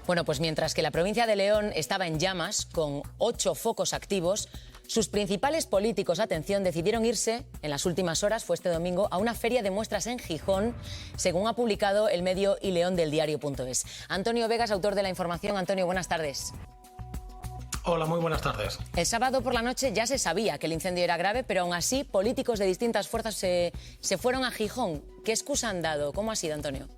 Bueno, pues mientras que la provincia de León estaba en llamas, con 8 focos activos, sus principales políticos, atención, decidieron irse, en las últimas horas, fue este domingo, a una feria de muestras en Gijón, según ha publicado el medio ileón del diario.es. Antonio Vegas, autor de la información. Antonio, buenas tardes. Hola, muy buenas tardes. El sábado por la noche ya se sabía que el incendio era grave, pero aún así políticos de distintas fuerzas se fueron a Gijón. ¿Qué excusa han dado? ¿Cómo ha sido, Antonio?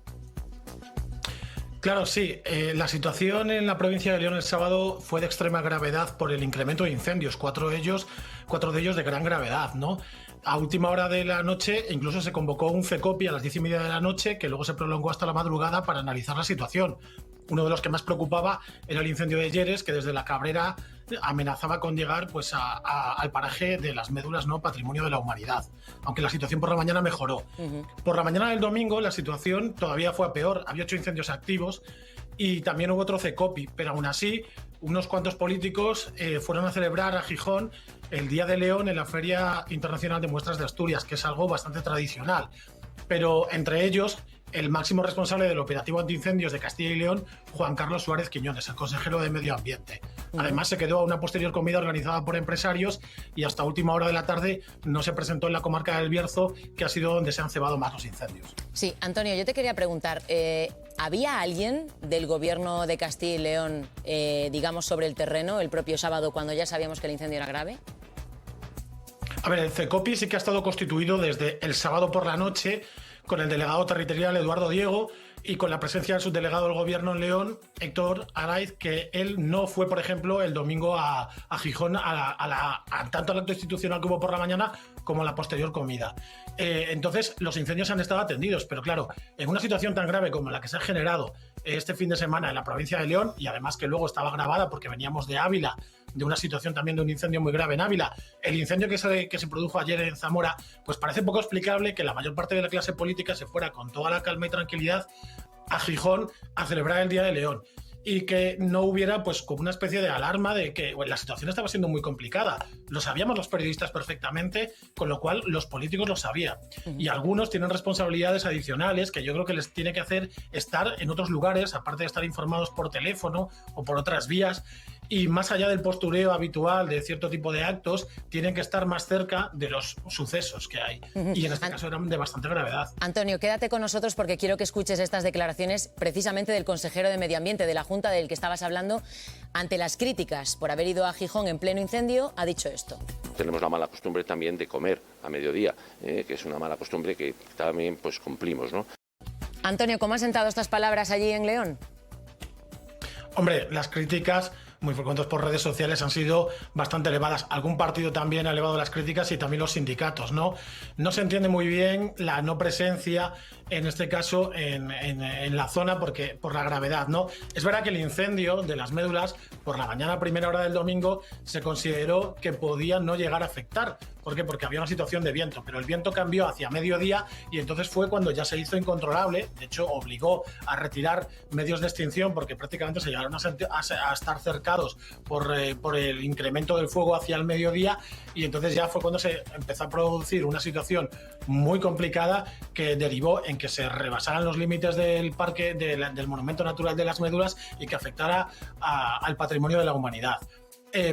Claro, sí. La situación en la provincia de León el sábado fue de extrema gravedad por el incremento de incendios, cuatro de ellos de gran gravedad, ¿no? A última hora de la noche incluso se convocó un FECOPI a las 10:30 de la noche, que luego se prolongó hasta la madrugada para analizar la situación. Uno de los que más preocupaba era el incendio de Lleres, que desde la Cabrera amenazaba con llegar pues, al paraje de las médulas, ¿no? Patrimonio de la Humanidad, aunque la situación por la mañana mejoró. Por la mañana del domingo la situación todavía fue a peor, había 8 incendios activos y también hubo otro CECOPI, pero aún así unos cuantos políticos fueron a celebrar a Gijón el Día de León en la Feria Internacional de Muestras de Asturias, que es algo bastante tradicional, pero entre ellos el máximo responsable del operativo antiincendios de Castilla y León, Juan Carlos Suárez Quiñones, el consejero de Medio Ambiente. Además, se quedó a una posterior comida organizada por empresarios y hasta última hora de la tarde no se presentó en la comarca del Bierzo, que ha sido donde se han cebado más los incendios. Sí, Antonio, yo te quería preguntar, ¿había alguien del gobierno de Castilla y León, digamos, sobre el terreno el propio sábado cuando ya sabíamos que el incendio era grave? A ver, el CECOPI sí que ha estado constituido desde el sábado por la noche, con el delegado territorial Eduardo Diego y con la presencia del subdelegado del Gobierno en León, Héctor Araiz, que él no fue, por ejemplo, el domingo a Gijón, tanto al acto institucional que hubo por la mañana como a la posterior comida. Entonces, los incendios han estado atendidos, pero claro, en una situación tan grave como la que se ha generado este fin de semana en la provincia de León, y además que luego estaba grabada porque veníamos de Ávila, de una situación también de un incendio muy grave en Ávila, el incendio que se produjo ayer en Zamora, pues parece poco explicable que la mayor parte de la clase política se fuera con toda la calma y tranquilidad a Gijón a celebrar el Día de León y que no hubiera pues como una especie de alarma de que la situación estaba siendo muy complicada. Lo sabíamos los periodistas perfectamente, con lo cual los políticos lo sabían. Y algunos tienen responsabilidades adicionales que yo creo que les tiene que hacer estar en otros lugares, aparte de estar informados por teléfono o por otras vías, y más allá del postureo habitual de cierto tipo de actos, tienen que estar más cerca de los sucesos que hay. Y en este caso eran de bastante gravedad. Antonio, quédate con nosotros porque quiero que escuches estas declaraciones precisamente del consejero de Medio Ambiente de la Junta del que estabas hablando. Ante las críticas por haber ido a Gijón en pleno incendio, ha dicho esto. Tenemos la mala costumbre también de comer a mediodía, que es una mala costumbre que también pues cumplimos, ¿no? Antonio, ¿cómo has sentado estas palabras allí en León? Hombre, las críticas muy frecuentes por redes sociales han sido bastante elevadas. Algún partido también ha elevado las críticas y también los sindicatos, ¿no? No se entiende muy bien la no presencia, en este caso, en la zona por la gravedad, ¿no? Es verdad que el incendio de las médulas, por la mañana a primera hora del domingo, se consideró que podía no llegar a afectar. ¿Por qué? Porque había una situación de viento, pero el viento cambió hacia mediodía y entonces fue cuando ya se hizo incontrolable. De hecho, obligó a retirar medios de extinción porque prácticamente se llegaron a estar cercados por el incremento del fuego hacia el mediodía, y entonces ya fue cuando se empezó a producir una situación muy complicada que derivó en que se rebasaran los límites del parque, del Monumento Natural de las Médulas, y que afectara al patrimonio de la humanidad.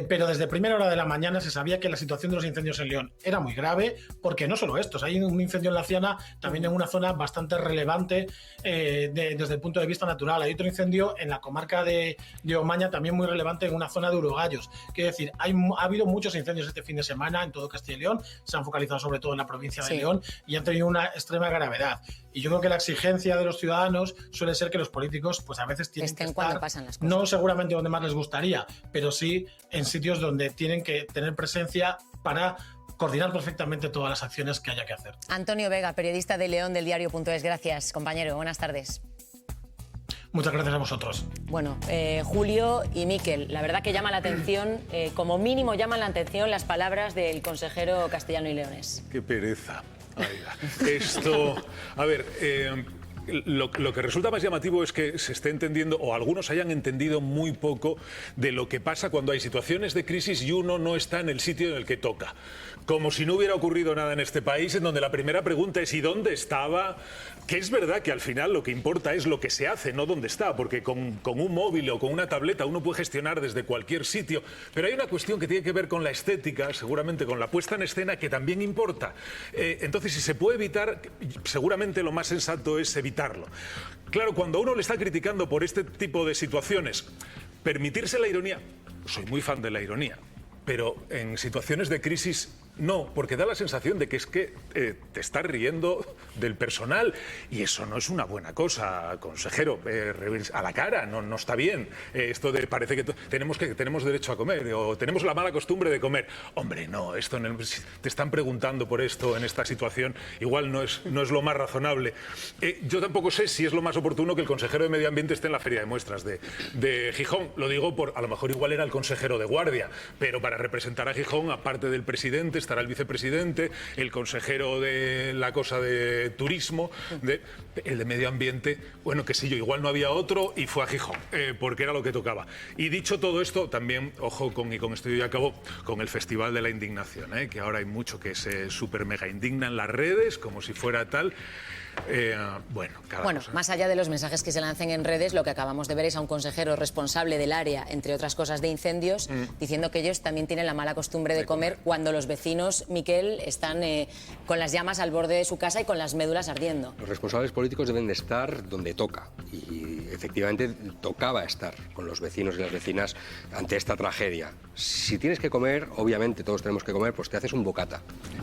Pero desde primera hora de la mañana se sabía que la situación de los incendios en León era muy grave, porque no solo estos, hay un incendio en La Ciana, también en una zona bastante relevante desde el punto de vista natural. Hay otro incendio en la comarca de Omaña, también muy relevante, en una zona de Urogallos. Quiero decir, ha habido muchos incendios este fin de semana en todo Castilla y León, se han focalizado sobre todo en la provincia de León y han tenido una extrema gravedad. Y yo creo que la exigencia de los ciudadanos suele ser que los políticos pues a veces tienen que estar, pasan las cosas. No seguramente donde más les gustaría, pero sí en sitios donde tienen que tener presencia para coordinar perfectamente todas las acciones que haya que hacer. Antonio Vega, periodista de León del diario.es. Gracias, compañero. Buenas tardes. Muchas gracias a vosotros. Bueno, Julio y Miquel, la verdad que llama la atención, como mínimo llaman la atención las palabras del consejero castellano y leonés. Qué pereza. Esto, a ver, Lo que resulta más llamativo es que se esté entendiendo, o algunos hayan entendido muy poco de lo que pasa cuando hay situaciones de crisis y uno no está en el sitio en el que toca. Como si no hubiera ocurrido nada en este país, en donde la primera pregunta es ¿y dónde estaba? Que es verdad que al final lo que importa es lo que se hace, no dónde está, porque con un móvil o con una tableta uno puede gestionar desde cualquier sitio. Pero hay una cuestión que tiene que ver con la estética, seguramente con la puesta en escena, que también importa. Entonces, si se puede evitar, seguramente lo más sensato es evitarlo. Claro, cuando a uno le está criticando por este tipo de situaciones, permitirse la ironía, soy muy fan de la ironía, pero en situaciones de crisis no, porque da la sensación de que es que te estás riendo del personal y eso no es una buena cosa, consejero, a la cara, no está bien. Esto de parece que tenemos derecho a comer o tenemos la mala costumbre de comer. Hombre, no, esto te están preguntando por esto en esta situación, igual no es lo más razonable. Yo tampoco sé si es lo más oportuno que el consejero de Medio Ambiente esté en la Feria de Muestras de Gijón. Lo digo a lo mejor igual era el consejero de Guardia, pero para representar a Gijón, aparte del presidente, estará el vicepresidente, el consejero de la cosa de turismo, el de medio ambiente, bueno, qué sé yo, igual no había otro y fue a Gijón, porque era lo que tocaba. Y dicho todo esto, también, ojo, y con esto yo ya acabo, con el Festival de la Indignación, que ahora hay mucho que se súper mega indigna en las redes, como si fuera tal. Bueno, más allá de los mensajes que se lancen en redes, lo que acabamos de ver es a un consejero responsable del área, entre otras cosas de incendios, diciendo que ellos también tienen la mala costumbre de comer cuando los vecinos, Miquel, están con las llamas al borde de su casa y con las médulas ardiendo. Los responsables políticos deben de estar donde toca y efectivamente tocaba estar con los vecinos y las vecinas ante esta tragedia. Si tienes que comer, obviamente todos tenemos que comer, pues te haces un bocata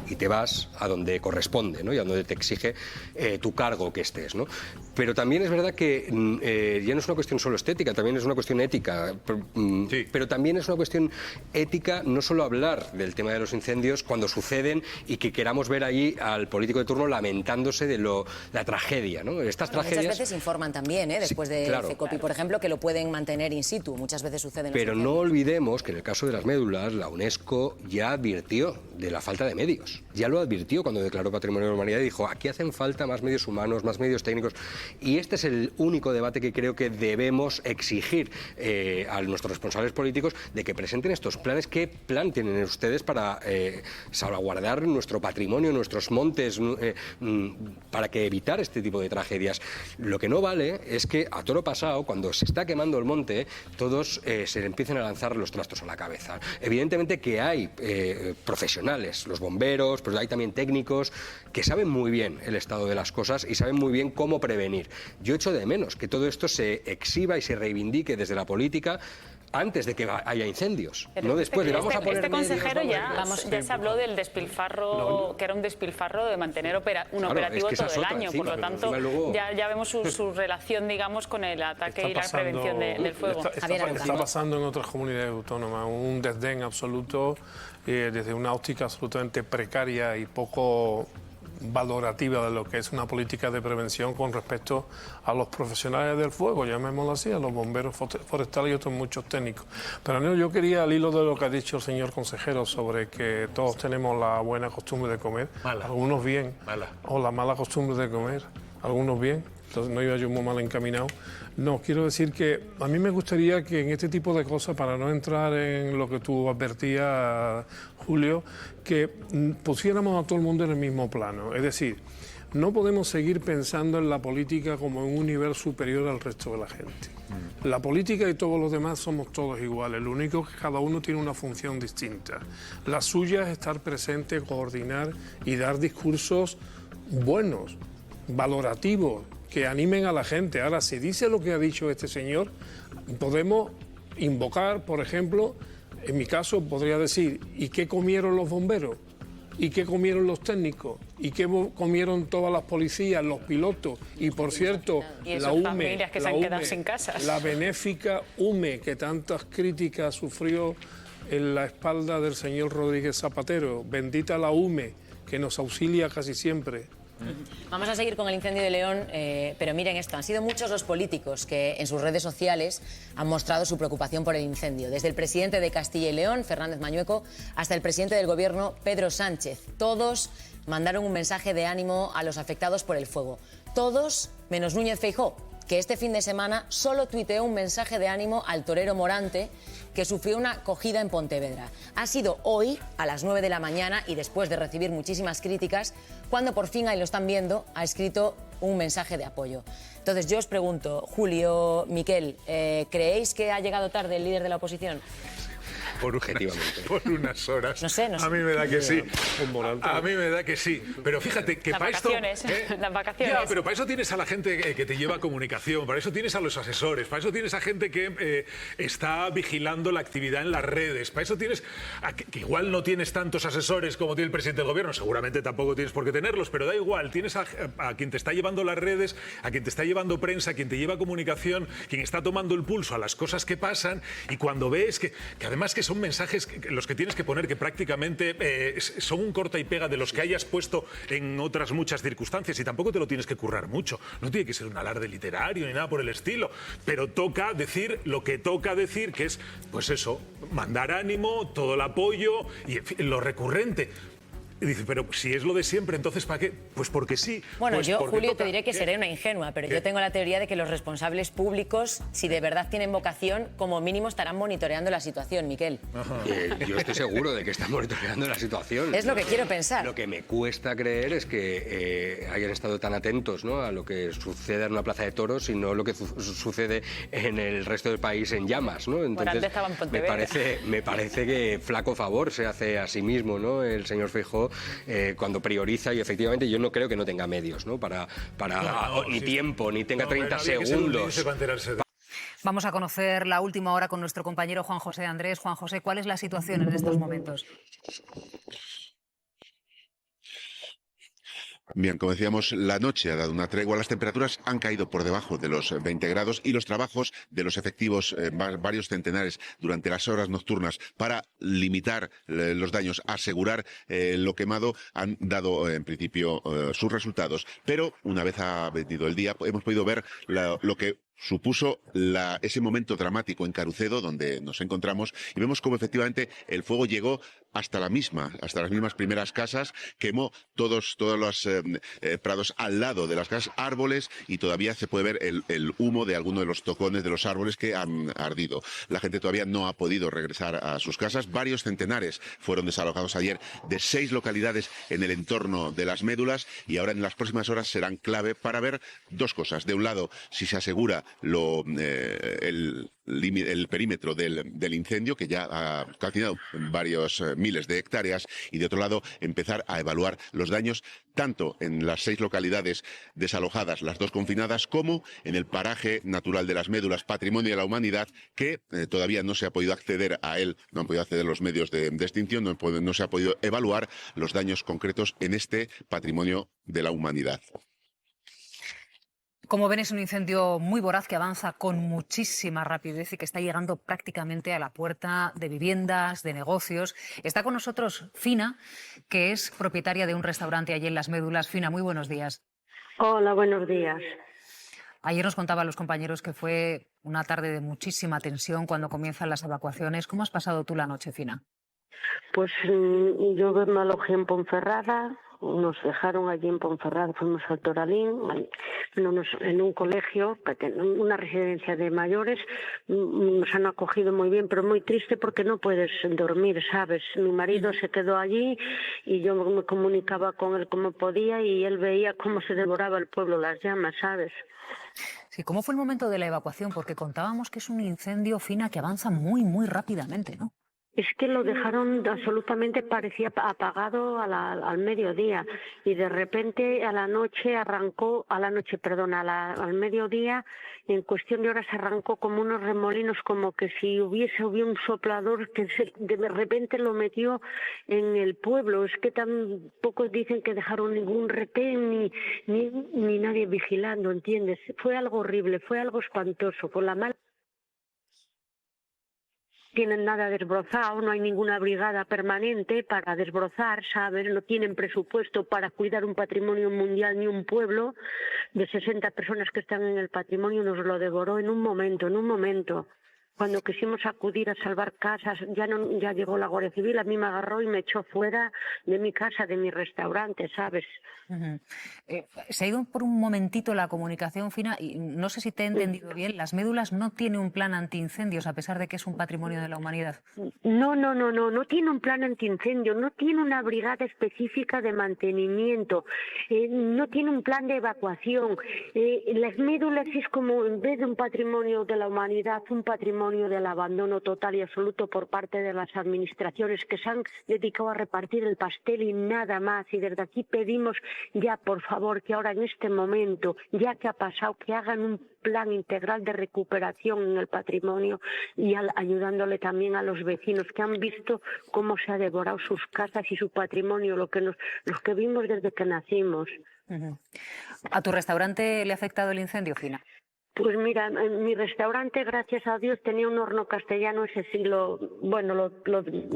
y te vas a donde corresponde, ¿no? Y a donde te exige tu cargo que estés, ¿no? Pero también es verdad que ya no es una cuestión solo estética, también es una cuestión ética. Sí. Pero también es una cuestión ética no solo hablar del tema de los incendios cuando suceden y que queramos ver ahí al político de turno lamentándose de la tragedia, ¿no? Estas tragedias... Muchas veces informan también, después de CECOPI, por ejemplo, que lo pueden mantener in situ. Muchas veces suceden. Pero no olvidemos que en el caso de las médulas, la UNESCO ya advirtió de la falta de medios. Ya lo advirtió cuando declaró Patrimonio de la Humanidad y dijo, aquí hacen falta más medios humanos, más medios técnicos. Y este es el único debate que creo que debemos exigir a nuestros responsables políticos de que presenten estos planes. ¿Qué plan tienen ustedes para salvaguardar nuestro patrimonio, nuestros montes, para que evitar este tipo de tragedias? Lo que no vale es que a toro pasado, cuando se está quemando el monte, todos se le empiecen a lanzar los trastos a la cabeza. Evidentemente que hay profesionales, los bomberos, pero hay también técnicos que saben muy bien el estado de las cosas y saben muy bien cómo prevenir. Yo echo de menos que todo esto se exhiba y se reivindique desde la política antes de que haya incendios, no después. Vamos a poner este consejero ya se habló del despilfarro, que era un despilfarro de mantener un operativo todo el año, por lo tanto luego... ya vemos su relación, digamos, con el ataque y la prevención del fuego. Está pasando en otras comunidades autónomas un desdén absoluto desde una óptica absolutamente precaria y poco valorativa de lo que es una política de prevención con respecto a los profesionales del fuego, llamémoslo así, a los bomberos forestales y otros muchos técnicos. Pero no, yo quería, al hilo de lo que ha dicho el señor consejero sobre que todos tenemos la buena costumbre de comer, algunos bien, o la mala costumbre de comer, algunos bien, entonces no iba yo muy mal encaminado. No, quiero decir que a mí me gustaría que en este tipo de cosas, para no entrar en lo que tú advertías, Julio, que pusiéramos a todo el mundo en el mismo plano. Es decir, no podemos seguir pensando en la política como en un nivel superior al resto de la gente. La política y todos los demás somos todos iguales, lo único que cada uno tiene una función distinta. La suya es estar presente, coordinar y dar discursos buenos, valorativos, que animen a la gente. Ahora, si dice lo que ha dicho este señor, podemos invocar, por ejemplo, en mi caso podría decir, ¿y qué comieron los bomberos? ¿Y qué comieron los técnicos? ¿Y qué comieron todas las policías, los pilotos? Y por cierto, la UME, que se han quedado sin casas. La benéfica UME, que tantas críticas sufrió en la espalda del señor Rodríguez Zapatero. Bendita la UME, que nos auxilia casi siempre. Vamos a seguir con el incendio de León, pero miren esto, han sido muchos los políticos que en sus redes sociales han mostrado su preocupación por el incendio. Desde el presidente de Castilla y León, Fernández Mañueco, hasta el presidente del Gobierno, Pedro Sánchez. Todos mandaron un mensaje de ánimo a los afectados por el fuego. Todos menos Núñez Feijóo, que este fin de semana solo tuiteó un mensaje de ánimo al torero Morante, que sufrió una cogida en Pontevedra. Ha sido hoy, a las 9 de la mañana, y después de recibir muchísimas críticas, cuando por fin, ahí lo están viendo, ha escrito un mensaje de apoyo. Entonces yo os pregunto, Julio, Miquel, ¿creéis que ha llegado tarde el líder de la oposición? Por unas horas. No sé. A mí me da que sí. A mí me da que sí. Pero fíjate que para esto... Las vacaciones. Ya, pero para eso tienes a la gente que te lleva comunicación, para eso tienes a los asesores, para eso tienes a gente que está vigilando la actividad en las redes, para eso tienes... que igual no tienes tantos asesores como tiene el presidente del gobierno, seguramente tampoco tienes por qué tenerlos, pero da igual, tienes a quien te está llevando las redes, a quien te está llevando prensa, a quien te lleva comunicación, quien está tomando el pulso a las cosas que pasan, y cuando ves que además que son mensajes los que tienes que poner que prácticamente son un corta y pega de los que hayas puesto en otras muchas circunstancias, y tampoco te lo tienes que currar mucho. No tiene que ser un alarde literario ni nada por el estilo, pero toca decir lo que toca decir, que es, pues eso, mandar ánimo, todo el apoyo y en fin, lo recurrente. Y dice, pero si es lo de siempre, entonces ¿para qué? Pues porque sí. Bueno, pues yo, porque Julio, toca. te diré que seré una ingenua, pero yo tengo la teoría de que los responsables públicos, si de verdad tienen vocación, como mínimo estarán monitoreando la situación, Miquel. Yo estoy seguro de que están monitoreando la situación. Es lo que quiero pensar. Lo que me cuesta creer es que hayan estado tan atentos, ¿no?, a lo que sucede en una plaza de toros y no lo que sucede en el resto del país en llamas, ¿no? Entonces, me parece que flaco favor se hace a sí mismo, ¿no?, el señor Feijóo, cuando prioriza, y efectivamente yo no creo que no tenga medios, ¿no?, para ni tiempo, ni tenga 30 segundos. Vamos a conocer la última hora con nuestro compañero Juan José Andrés. Juan José, ¿cuál es la situación en estos momentos? Bien, como decíamos, la noche ha dado una tregua, las temperaturas han caído por debajo de los 20 grados y los trabajos de los efectivos, varios centenares durante las horas nocturnas para limitar los daños, asegurar lo quemado, han dado en principio sus resultados. Pero una vez ha venido el día, hemos podido ver lo que supuso ese momento dramático en Carucedo, donde nos encontramos, y vemos cómo efectivamente el fuego llegó hasta las mismas primeras casas, quemó todos los prados al lado de las casas, árboles, y todavía se puede ver el humo de algunos de los tocones de los árboles que han ardido. La gente todavía no ha podido regresar a sus casas. Varios centenares fueron desalojados ayer de 6 localidades en el entorno de las médulas, y ahora en las próximas horas serán clave para ver dos cosas. De un lado, si se asegura el perímetro del incendio, que ya ha calcinado varios miles de hectáreas, y de otro lado empezar a evaluar los daños tanto en las 6 localidades desalojadas, las 2 confinadas, como en el paraje natural de las médulas, patrimonio de la humanidad, que todavía no se ha podido acceder a él, no han podido acceder los medios de extinción, no se ha podido evaluar los daños concretos en este patrimonio de la humanidad. Como ven, es un incendio muy voraz que avanza con muchísima rapidez y que está llegando prácticamente a la puerta de viviendas, de negocios. Está con nosotros Fina, que es propietaria de un restaurante allí en Las Médulas. Fina, muy buenos días. Hola, buenos días. Ayer nos contaban los compañeros que fue una tarde de muchísima tensión cuando comienzan las evacuaciones. ¿Cómo has pasado tú la noche, Fina? Pues yo me alojé en Ponferrada. Nos dejaron allí en Ponferrada, fuimos al Toralín, en un colegio, una residencia de mayores. Nos han acogido muy bien, pero muy triste porque no puedes dormir, ¿sabes? Mi marido se quedó allí y yo me comunicaba con él como podía, y él veía cómo se devoraba el pueblo, las llamas, ¿sabes? Sí, ¿cómo fue el momento de la evacuación? Porque contábamos que es un incendio, Fina, que avanza muy, muy rápidamente, ¿no? Es que lo dejaron absolutamente, parecía apagado al mediodía, y de repente al mediodía, en cuestión de horas arrancó como unos remolinos, como que si hubiera un soplador que de repente lo metió en el pueblo. Es que tampoco dicen que dejaron ningún retén ni nadie vigilando, ¿entiendes? Fue algo horrible, fue algo espantoso, por la mala. Tienen nada desbrozado, no hay ninguna brigada permanente para desbrozar, ¿sabes? No tienen presupuesto para cuidar un patrimonio mundial ni un pueblo. De 60 personas que están en el patrimonio nos lo devoró en un momento. Cuando quisimos acudir a salvar casas, ya llegó la Guardia Civil, a mí me agarró y me echó fuera de mi casa, de mi restaurante, ¿sabes? Se ha ido por un momentito la comunicación, Fina, y no sé si te he entendido bien, Las Médulas no tiene un plan antiincendios, a pesar de que es un patrimonio de la humanidad. No tiene un plan antiincendio, no tiene una brigada específica de mantenimiento, no tiene un plan de evacuación. Las Médulas es como, en vez de un patrimonio de la humanidad, un patrimonio del abandono total y absoluto por parte de las administraciones que se han dedicado a repartir el pastel y nada más. Y desde aquí pedimos ya, por favor, que ahora en este momento, ya que ha pasado, que hagan un plan integral de recuperación en el patrimonio y ayudándole también a los vecinos que han visto cómo se ha devorado sus casas y su patrimonio, los que vimos desde que nacimos. ¿A tu restaurante le ha afectado el incendio, Fina? Pues mira, mi restaurante, gracias a Dios, tenía un horno castellano, ese sí lo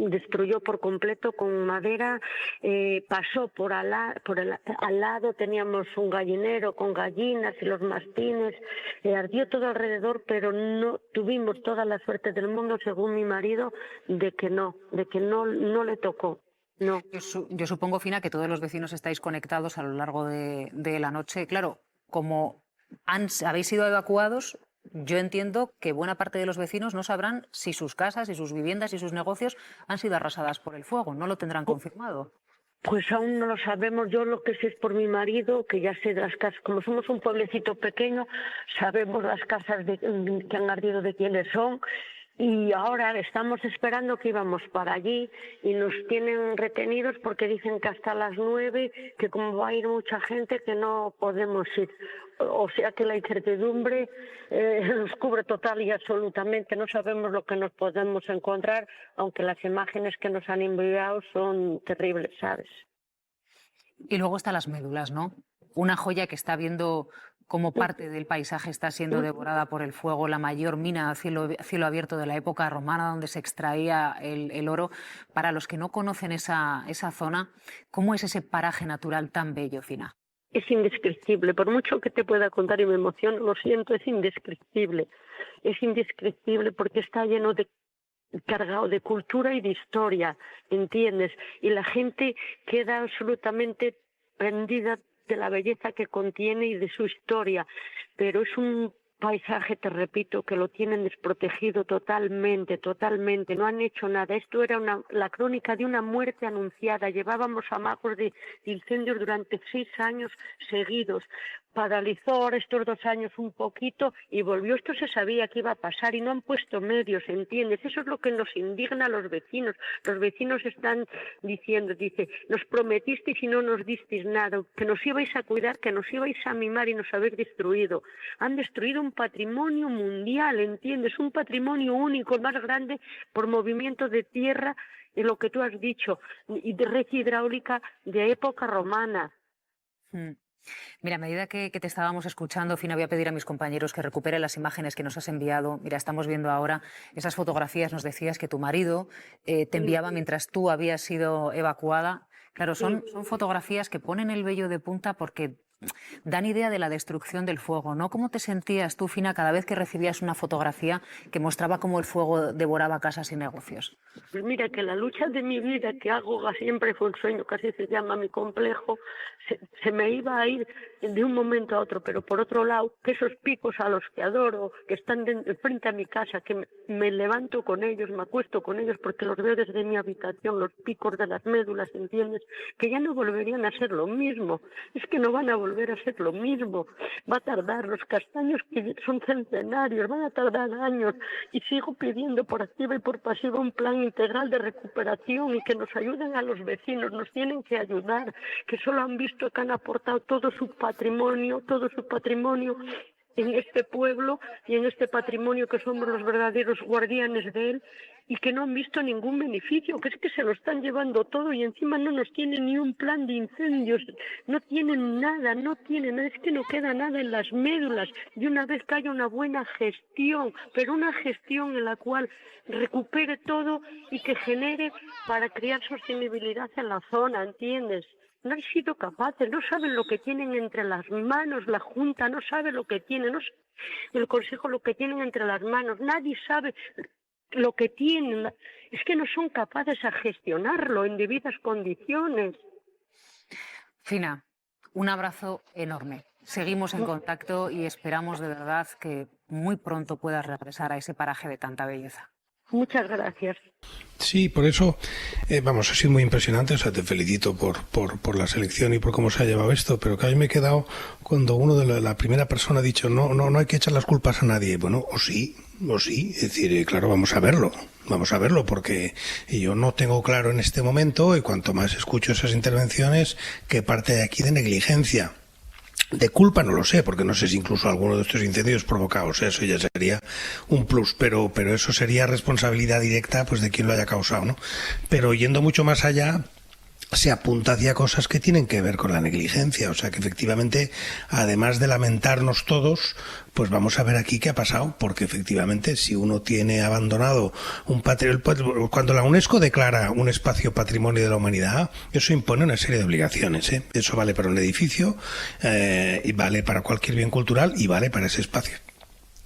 destruyó por completo con madera, pasó al lado, teníamos un gallinero con gallinas y los mastines, ardió todo alrededor, pero no tuvimos toda la suerte del mundo, según mi marido, de que no le tocó. No. Yo supongo, Fina, que todos los vecinos estáis conectados a lo largo de la noche. Claro, como habéis sido evacuados, yo entiendo que buena parte de los vecinos no sabrán si sus casas y sus viviendas y sus negocios han sido arrasadas por el fuego. No lo tendrán confirmado. Pues aún no lo sabemos. Yo lo que sé es por mi marido, que ya sé de las casas. Como somos un pueblecito pequeño, sabemos las casas que han ardido, de quiénes son. Y ahora estamos esperando que íbamos para allí y nos tienen retenidos porque dicen que hasta las 9, que como va a ir mucha gente, que no podemos ir. O sea que la incertidumbre nos cubre total y absolutamente. No sabemos lo que nos podemos encontrar, aunque las imágenes que nos han enviado son terribles, ¿sabes? Y luego están Las Médulas, ¿no? Una joya que está viendo cómo parte del paisaje está siendo devorada por el fuego, la mayor mina a cielo abierto de la época romana donde se extraía el oro. Para los que no conocen esa zona, ¿cómo es ese paraje natural tan bello, Fina? Es indescriptible, por mucho que te pueda contar y me emociono, lo siento, es indescriptible. Es indescriptible porque está cargado de cultura y de historia, ¿entiendes? Y la gente queda absolutamente prendida de la belleza que contiene y de su historia, pero es un paisaje, te repito, que lo tienen desprotegido totalmente, no han hecho nada. Esto era la crónica de una muerte anunciada. Llevábamos amagos de incendios durante 6 años seguidos. Paralizó ahora estos 2 años un poquito y volvió. Esto se sabía que iba a pasar y no han puesto medios, ¿entiendes? Eso es lo que nos indigna a los vecinos. Los vecinos están diciendo, nos prometisteis y no nos disteis nada, que nos ibais a cuidar, que nos ibais a mimar y nos habéis destruido. Han destruido un patrimonio mundial, ¿entiendes? Un patrimonio único, el más grande por movimiento de tierra, de lo que tú has dicho, y de red hidráulica de época romana. Mira, a medida que te estábamos escuchando, Fina, voy a pedir a mis compañeros que recuperen las imágenes que nos has enviado. Mira, estamos viendo ahora esas fotografías. Nos decías que tu marido te enviaba mientras tú habías sido evacuada. Claro, son fotografías que ponen el vello de punta porque dan idea de la destrucción del fuego, ¿no? ¿Cómo te sentías tú, Fina, cada vez que recibías una fotografía que mostraba cómo el fuego devoraba casas y negocios? Pues mira, que la lucha de mi vida que hago siempre fue un sueño, casi se llama mi complejo, se me iba a ir de un momento a otro, pero por otro lado, que esos picos a los que adoro, que están frente a mi casa, que me levanto con ellos, me acuesto con ellos porque los veo desde mi habitación, los picos de Las Médulas, ¿entiendes? Que ya no volverían a ser lo mismo, es que no van a volver a ser lo mismo, va a tardar, los castaños que son centenarios, van a tardar años, y sigo pidiendo por activa y por pasiva un plan integral de recuperación y que nos ayuden a los vecinos, nos tienen que ayudar, que solo han visto que han aportado todo su patrimonio en este pueblo y en este patrimonio que somos los verdaderos guardianes de él y que no han visto ningún beneficio, que es que se lo están llevando todo y encima no nos tienen ni un plan de incendios, no tienen nada, es que no queda nada en Las Médulas y una vez que haya una buena gestión, pero una gestión en la cual recupere todo y que genere para crear sostenibilidad en la zona, ¿entiendes? No han sido capaces, no saben lo que tienen entre las manos, la Junta no sabe lo que tiene, el Consejo lo que tienen entre las manos, nadie sabe lo que tienen, es que no son capaces a gestionarlo en debidas condiciones. Fina, un abrazo enorme. Seguimos en contacto y esperamos de verdad que muy pronto puedas regresar a ese paraje de tanta belleza. Muchas gracias. Sí, por eso, vamos, ha sido muy impresionante, o sea, te felicito por la selección y por cómo se ha llevado esto, pero que a mí me he quedado cuando uno de la primera persona ha dicho, no hay que echar las culpas a nadie. Bueno, o sí, es decir, claro, vamos a verlo, porque yo no tengo claro en este momento, y cuanto más escucho esas intervenciones, que parte de aquí de negligencia. De culpa no lo sé, porque no sé si incluso alguno de estos incendios provocados, eso ya sería un plus, pero eso sería responsabilidad directa pues de quien lo haya causado, ¿no? Pero yendo mucho más allá, se apunta hacia cosas que tienen que ver con la negligencia, o sea que efectivamente, además de lamentarnos todos, pues vamos a ver aquí qué ha pasado, porque efectivamente si uno tiene abandonado un patrimonio, cuando la UNESCO declara un espacio patrimonio de la humanidad, eso impone una serie de obligaciones, ¿eh? Eso vale para un edificio, y vale para cualquier bien cultural y vale para ese espacio.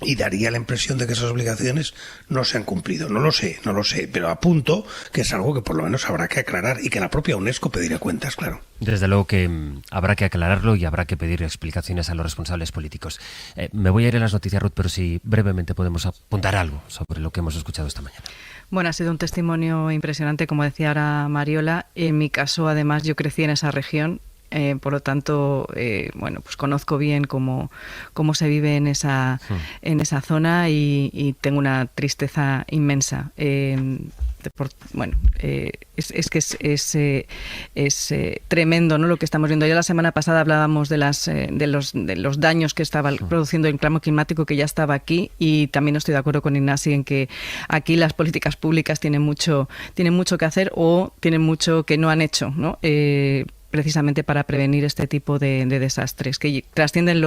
Y daría la impresión de que esas obligaciones no se han cumplido. No lo sé, pero apunto que es algo que por lo menos habrá que aclarar y que la propia UNESCO pedirá cuentas, claro. Desde luego que habrá que aclararlo y habrá que pedir explicaciones a los responsables políticos. Me voy a ir a las noticias, Ruth, pero si brevemente podemos apuntar algo sobre lo que hemos escuchado esta mañana. Bueno, ha sido un testimonio impresionante, como decía ahora Mariola. En mi caso, además, yo crecí en esa región. Por lo tanto, pues conozco bien cómo se vive en esa zona y tengo una tristeza inmensa. Es tremendo, ¿no?, lo que estamos viendo. Ya la semana pasada hablábamos de los daños que estaba produciendo el cambio climático, que ya estaba aquí, y también estoy de acuerdo con Ignasi en que aquí las políticas públicas tienen mucho que hacer o tienen mucho que no han hecho, ¿no? Precisamente para prevenir este tipo de desastres, que trascienden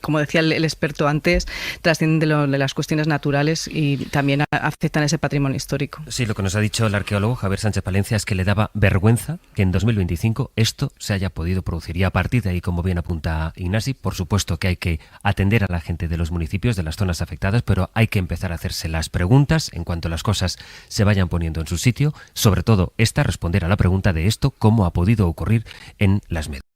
como decía el experto antes, trascienden de las cuestiones naturales y también afectan a ese patrimonio histórico. Sí, lo que nos ha dicho el arqueólogo Javier Sánchez Palencia es que le daba vergüenza que en 2025 esto se haya podido producir. Y a partir de ahí, como bien apunta Ignasi, por supuesto que hay que atender a la gente de los municipios, de las zonas afectadas, pero hay que empezar a hacerse las preguntas en cuanto las cosas se vayan poniendo en su sitio, sobre todo responder a la pregunta de esto, cómo ha podido ocurrir en Las Médulas.